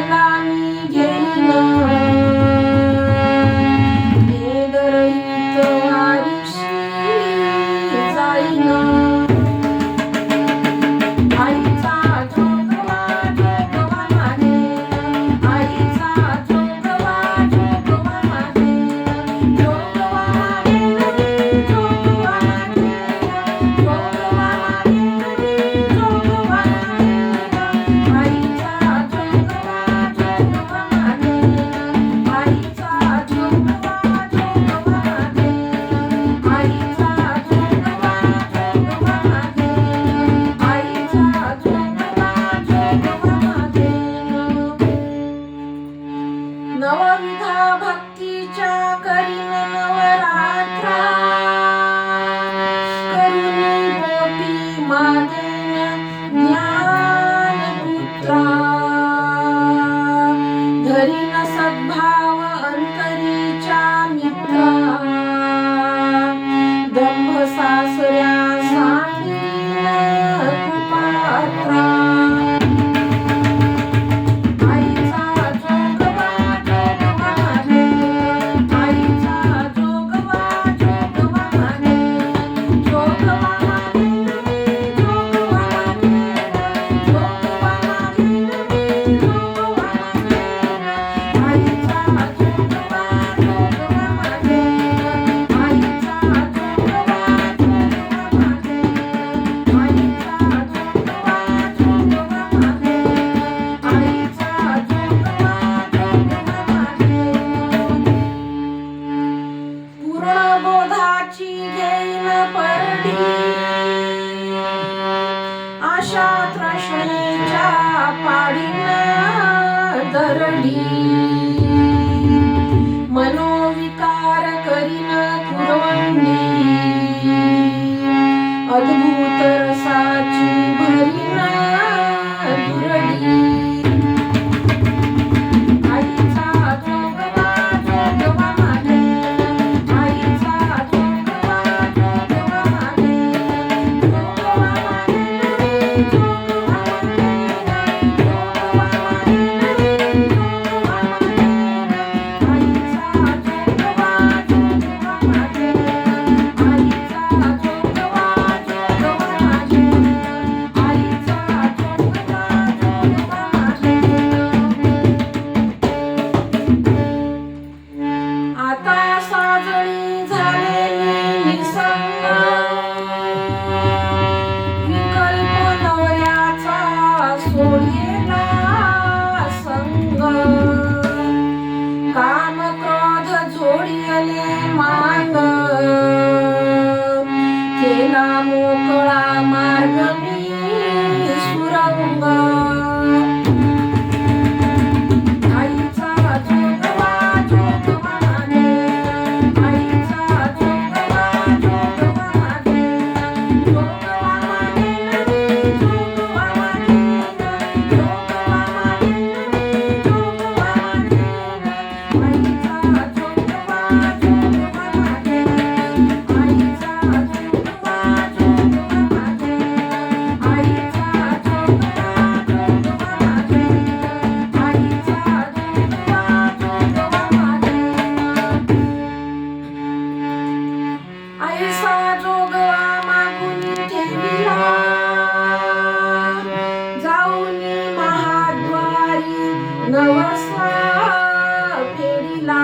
तिला मी घेईन हे दरईत वारीशी जाईन. आईचा जोगवा जोगवा मागेन, आईचा जोगवा जोगवा मागेन, जोगवा मागेन मी जोगवा मागेन, जोगवा मागेन मी जोगवा मागेन. आईचा जोगवा जोगवा मागेन, आईचा जोगवा जोगवा मागेन, आईचा जोगवा जोगवा मागेन, आईचा जोगवा जोगवा मागेन. नवविधा भक्तीच्या करीन नवरात्रा, करुणी पोटी मागेन ज्ञानपुत्रा. धरीन सद्भाव अंतरीच्या मित्रा, दंभ सासऱ्या सांगीन कुपात्रा. आईचा जोगवा जोगवा मागेन, आईचा जोगवा जोगवा मागेन, जोगवा मागेन मी जोगवा मागेन, जोगवा मागेन मी जोगवा मागेन. आईचा जोगवा जोगवा मागेन, आईचा जोगवा जोगवा मागेन, आईचा जोगवा जोगवा मागेन, आईचा जोगवा जोगवा मागेन. पूर्ण बोधाची घेईन परडी, आशा तृष्णेच्या पाडीन दरडी. मनोविकार करीन कुरवंडी, अद्भुत रसाची भरीन दुरडी. आईचा जोगवा जोगवा मागेन, आईचा जोगवा जोगवा मागेन, जोगवा मागेन मी जोगवा मागेन, जोगवा मागेन मी जोगवा मागेन. आईचा जोगवा जोगवा मागेन, आईचा जोगवा जोगवा मागेन, आईचा जोगवा जोगवा मागेन. आता साजणी झालेली निसंग, विकल्प नवऱ्याचा सोडलेला संग. काम क्रोध झोडिले मांग, केला मोकळा मार्ग मी सुरंग. आईचा जोगवा जोगवा मागेन, आईचा जोगवा जोगवा मागेन, जोगवा मागेन मी जोगवा मागेन, जोगवा मागेन मी जोगवा मागेन. आईचा जोगवा जोगवा मागेन, आईचा जोगवा जोगवा मागेन, आईचा जोगवा जोगवा मागेन, आईचा जोगवा जोगवा मागेन. आईचा जोगवा मागून ठेविला, जाऊनी महाद्वारी नवसा फेडिला.